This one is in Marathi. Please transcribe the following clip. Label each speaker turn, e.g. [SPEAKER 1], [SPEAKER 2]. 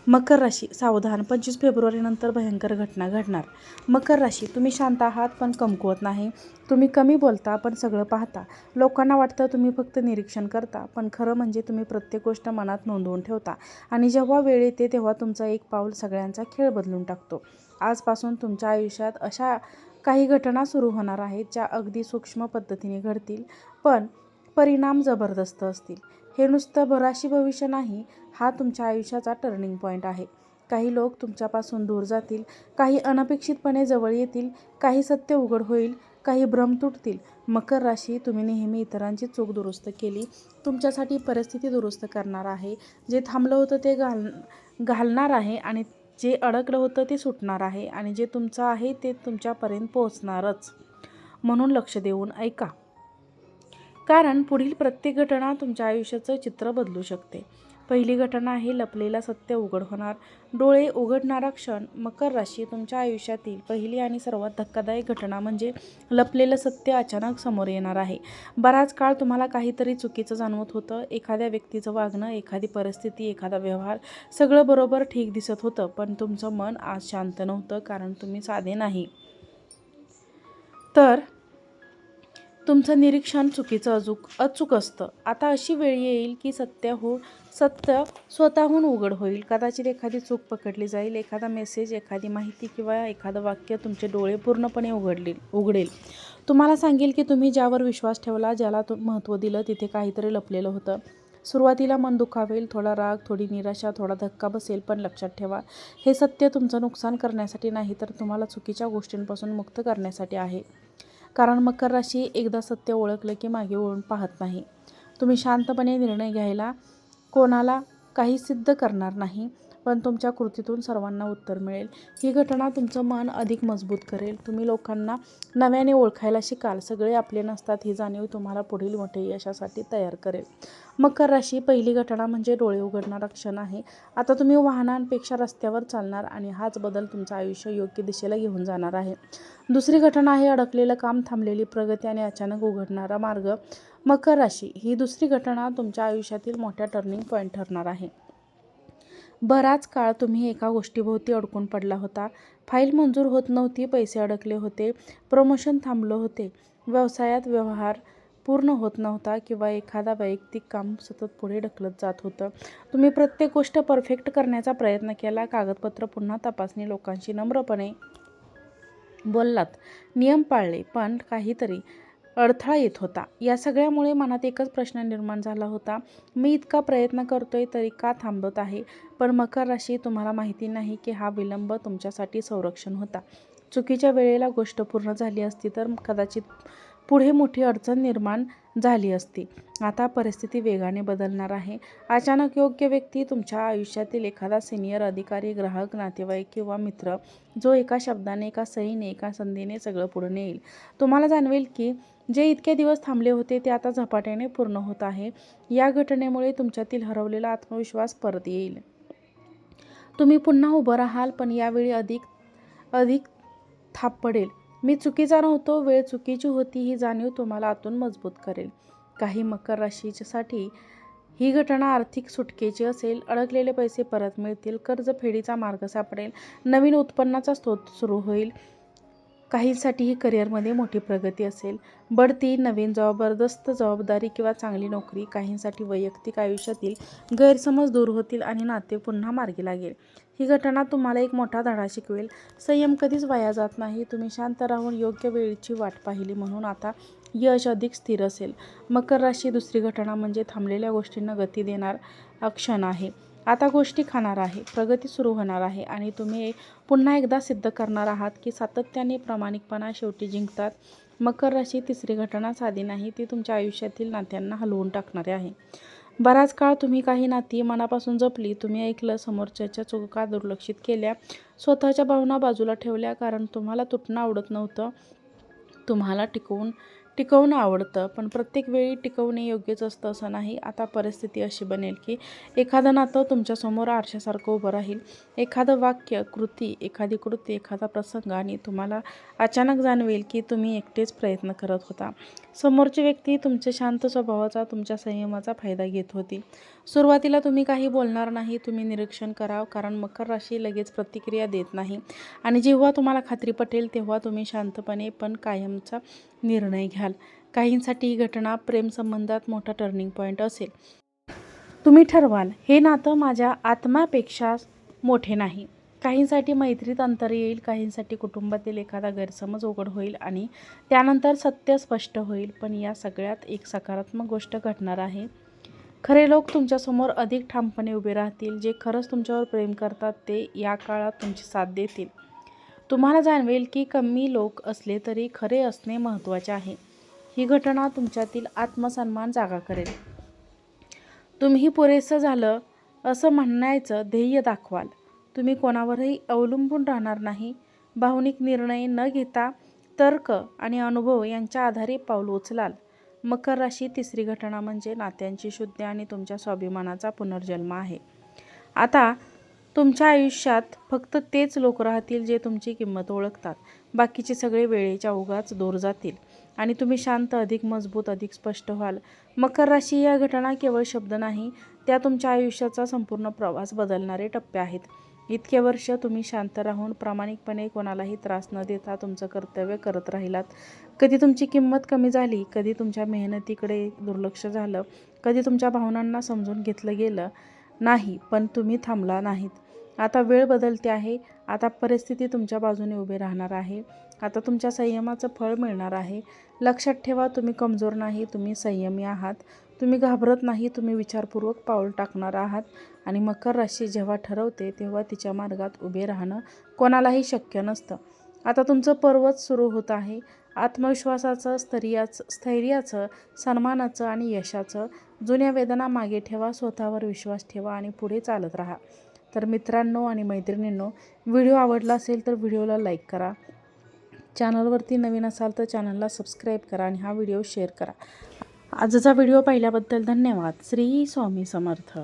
[SPEAKER 1] मकर राशी सावधान, 25 फेब्रुवारीनंतर भयंकर घटना घडणार. मकर राशी, तुम्ही शांत आहात पण कमकुवत नाही. तुम्ही कमी बोलता पण सगळं पाहता. लोकांना वाटतं तुम्ही फक्त निरीक्षण करता, पण खरं म्हणजे तुम्ही प्रत्येक गोष्ट मनात नोंदवून ठेवता आणि जेव्हा वेळ येते तेव्हा तुमचा एक पाऊल सगळ्यांचा खेळ बदलून टाकतो. आजपासून तुमच्या आयुष्यात अशा काही घटना सुरू होणार आहेत ज्या अगदी सूक्ष्म पद्धतीने घडतील, पण परिणाम जबरदस्त असतील. हे नुसतं भराशी भविष्य नाही, हा तुमच्या आयुष्याचा टर्निंग पॉईंट आहे. काही लोक तुमच्यापासून दूर जातील, काही अनपेक्षितपणे जवळ येतील, काही सत्य उघड होईल, काही भ्रम तुटतील. मकर राशी, तुम्ही नेहमी इतरांची चूक दुरुस्त केली, तुमच्यासाठी परिस्थिती दुरुस्त करणार आहे. जे थांबलं होतं ते घालणार आहे आणि जे अडकलं होतं ते सुटणार आहे आणि जे तुमचं आहे ते तुमच्यापर्यंत पोहोचणारच. म्हणून लक्ष देऊन ऐका, कारण पुढील प्रत्येक घटना तुमच्या आयुष्याचं चित्र बदलू शकते. पहिली घटना आहे लपलेलं सत्य उघड होणार. डोळे उघडणारा क्षण. मकर राशी, तुमच्या आयुष्यातील पहिली आणि सर्वात धक्कादायक घटना म्हणजे लपलेलं सत्य अचानक समोर येणार आहे. बराच काळ तुम्हाला काहीतरी चुकीचं जाणवत होतं. एखाद्या व्यक्तीचं वागणं, एखादी परिस्थिती, एखादा व्यवहार, सगळं बरोबर ठीक दिसत होतं, पण तुमचं मन आज शांत नव्हतं, कारण तुम्ही साधे नाही, तर तुमचं निरीक्षण चुकीचं अचूक असतं. आता अशी वेळ येईल की सत्य स्वतःहून उघड होईल. कदाचित एखादी चूक पकडली जाईल, एखादा मेसेज, एखादी माहिती किंवा एखादं वाक्य तुमचे डोळे पूर्णपणे उघडेल. तुम्हाला सांगेल की तुम्ही ज्यावर विश्वास ठेवला, ज्याला महत्त्व दिलं, तिथे काहीतरी लपलेलं होतं. सुरुवातीला मन दुखावेल, थोडा राग, थोडी निराशा, थोडा धक्का बसेल, पण लक्षात ठेवा, हे सत्य तुमचं नुकसान करण्यासाठी नाही, तर तुम्हाला चुकीच्या गोष्टींपासून मुक्त करण्यासाठी आहे. कारण मकर राशी एकदा सत्य ओळखलं की मागे वळून पाहत नाही. तुम्ही शांतपणे निर्णय घ्यायला कोणाला काही सिद्ध करणार नाही, पण तुमच्या कृतीतून सर्वांना उत्तर मिळेल. ही घटना तुमचं मन अधिक मजबूत करेल. तुम्ही लोकांना नव्याने ओळखायला शिकाल. सगळे आपले नसतात ही जाणीव तुम्हाला पुढील मोठे यशासाठी तयार करेल. मकर राशी, पहिली घटना म्हणजे डोळे उघडणारा क्षण आहे. आता तुम्ही वाहनांपेक्षा रस्त्यावर चालणार आणि हाच बदल तुमचं आयुष्य योग्य दिशेला घेऊन जाणार आहे. दुसरी घटना आहे अडकलेलं काम, थांबलेली प्रगती आणि अचानक उघडणारा मार्ग. मकर राशी, ही दुसरी घटना तुमच्या आयुष्यातील मोठ्या टर्निंग पॉईंट ठरणार आहे. बराच काळ तुम्ही एका गोष्टीभोवती अडकून पडला होता. फाईल मंजूर होत नव्हती, पैसे अडकले होते, प्रमोशन थांबलं होते, व्यवसायात व्यवहार पूर्ण होत नव्हता किंवा एखादा वैयक्तिक काम सतत पुढे ढकलत जात होतं. तुम्ही प्रत्येक गोष्ट परफेक्ट करण्याचा प्रयत्न केला, कागदपत्र पुन्हा तपासणी, लोकांशी नम्रपणे बोललात, नियम पाळले, पण काहीतरी अडथळा येत होता. या सगळ्यामुळे मनात एकच प्रश्न निर्माण झाला होता, मी इतका प्रयत्न करतोय तरी का थांबत आहे? पण मकर राशी, तुम्हाला माहिती नाही की हा विलंब तुमच्यासाठी संरक्षण होता. चुकीच्या वेळेला गोष्ट पूर्ण झाली असती तर कदाचित पुढे मोठी अडचण निर्माण झाली असती. आता परिस्थिती वेगाने बदलणार आहे. अचानक योग्य व्यक्ती, तुमच्या आयुष्यातील एखादा सिनियर अधिकारी, ग्राहक, नातेवाईक किंवा मित्र, जो एका शब्दाने, एका सहीने, एका संधीने सगळं पुढे नेईल. तुम्हाला जाणवेल की जे इतके दिवस थांबले होते ते आता झपाट्याने पूर्ण होत आहे. या घटनेमुळे तुमच्यातील हरवलेला आत्मविश्वास परत येईल. तुम्ही पुन्हा उभं राहाल, पण यावेळी अधिक थाप पडेल. मी चुकीचा नव्हतो, वेळ चुकीची होती, ही जाणीव तुम्हाला आतून मजबूत करेल. काही मकर राशीसाठी ही घटना आर्थिक सुटकेची असेल. अडकलेले पैसे परत मिळतील, कर्जफेडीचा मार्ग सापडेल, नवीन उत्पन्नाचा स्रोत सुरू होईल. काहींसाठी ही करिअरमध्ये मोठी प्रगती असेल, बढती, नवीन जबरदस्त जबाबदारी किंवा चांगली नोकरी. काहींसाठी वैयक्तिक आयुष्यातील गैरसमज दूर होतील आणि नाते पुन्हा मार्गी लागेल. ही घटना तुम्हाला एक मोठा धडा शिकवेल. संयम कधीच वाया जात नाही. तुम्ही शांत राहून योग्य वेळेची वाट पाहिली म्हणून आता यश अधिक स्थिर असेल. मकर राशी, दुसरी घटना म्हणजे थांबलेल्या गोष्टींना गती देणारा क्षण आहे. आता गोष्टी खाणार आहे, प्रगती सुरू होणार आहे आणि तुम्ही पुन्हा एकदा सिद्ध करणार आहात की सातत्याने प्रामाणिकपणा शेवटी जिंकतात. मकर राशी, तिसरी घटना साधी नाही, ती तुमच्या आयुष्यातील नात्यांना हलवून टाकणारी आहे. बराच काळ तुम्ही काही नाती मनापासून जपली, तुम्ही ऐकलं, समोरच्याच्या चुका दुर्लक्षित केल्या, स्वतःच्या भावना बाजूला ठेवल्या, कारण तुम्हाला तुटणं आवडत नव्हतं, तुम्हाला टिकवणं आवडतं. पण प्रत्येक वेळी टिकवणे योग्यच असतं असं नाही. आता परिस्थिती अशी बनेल की एखादं नातं तुमच्यासमोर आरशासारखं उभं राहील. एखादं वाक्य, एखादी कृती, एखादा प्रसंग आणि तुम्हाला अचानक जाणवेल की तुम्ही एकटेच प्रयत्न करत होता. समोरची व्यक्ती तुमच्या शांत स्वभावाचा, तुमच्या संयमाचा फायदा घेत होती. सुरुवातीला तुम्ही काही बोलणार नाही, तुम्ही निरीक्षण करा, कारण मकर राशी लगेच प्रतिक्रिया देत नाही आणि जेव्हा तुम्हाला खात्री पटेल तेव्हा तुम्ही शांतपणे पण कायमचा निर्णय घ्याल. काहींसाठी ही घटना प्रेमसंबंधात मोठा टर्निंग पॉईंट असेल. तुम्ही ठरवाल, हे नातं माझ्या आत्म्यापेक्षा मोठे नाही. काहींसाठी मैत्रीत अंतर येईल, काहींसाठी कुटुंबातील एखादा गैरसमज उघड होईल आणि त्यानंतर सत्य स्पष्ट होईल. पण या सगळ्यात एक सकारात्मक गोष्ट घडणार आहे. खरे लोक तुमच्यासमोर अधिक ठामपणे उभे राहतील. जे खरंच तुमच्यावर प्रेम करतात ते या काळात तुमची साथ देतील. तुम्हाला जाणवेल की कमी लोक असले तरी खरे असणे महत्त्वाचे आहे. ही घटना तुमच्यातील आत्मसन्मान जागा करेल. तुम्ही पुरेसं झालं असं म्हणण्याचं ध्येय दाखवाल. तुम्ही कोणावरही अवलंबून राहणार नाही. भावनिक निर्णय न घेता तर्क आणि अनुभव यांच्या आधारे पाऊल उचलाल. मकर राशी तिसरी घटना म्हणजे नात्यांची शुद्धी आणि तुमच्या स्वाभिमानाचा पुनर्जन्म आहे. आता तुमच्या आयुष्यात फक्त तेच लोक राहतील जे तुमची किंमत ओळखतात. बाकीचे सगळे वेळेच्या ओघात दूर जातील आणि तुम्ही शांत, अधिक मजबूत, अधिक स्पष्ट व्हाल. मकर राशी या घटना केवळ शब्द नाही, त्या तुमच्या आयुष्याचा संपूर्ण प्रवास बदलणारे टप्पे आहेत. इतके वर्ष तुम्ही शांत राहून प्रामाणिकपणे कोणालाही त्रास न देता तुमचं कर्तव्य करत राहिलात. कधी तुमची किंमत कमी झाली, कधी तुमच्या मेहनतीकडे दुर्लक्ष झालं, कधी तुमच्या भावनांना समजून घेतलं गेलं नाही, पण तुम्ही थांबला नाहीत. आता वेळ बदलते आहे. आता परिस्थिती तुमच्या बाजूने उभे राहणार आहे. आता तुमच्या संयमाचं फळ मिळणार आहे. लक्षात ठेवा, तुम्ही कमजोर नाही, तुम्ही संयमी आहात. तुम्ही घाबरत नाही, तुम्ही विचारपूर्वक पाऊल टाकणार आहात. आणि मकर राशी जेव्हा ठरवते तेव्हा तिच्या मार्गात उभे राहणं कोणालाही शक्य नसतं. आता तुमचं पर्वत सुरू होत आहे. आत्मविश्वासाचं, स्थैर्याचं, सन्मानाचं आणि यशाचं. जुन्या वेदना मागे ठेवा, स्वतःवर विश्वास ठेवा आणि पुढे चालत राहा. तर मित्रांनो आणि मैत्रिणींनो, व्हिडिओ आवडला असेल तर व्हिडिओला लाईक करा. चॅनलवरती नवीन असाल तर चॅनलला सबस्क्राईब करा आणि हा व्हिडिओ शेअर करा. आजचा व्हिडिओ पाहिल्याबद्दल धन्यवाद. श्री स्वामी समर्थ.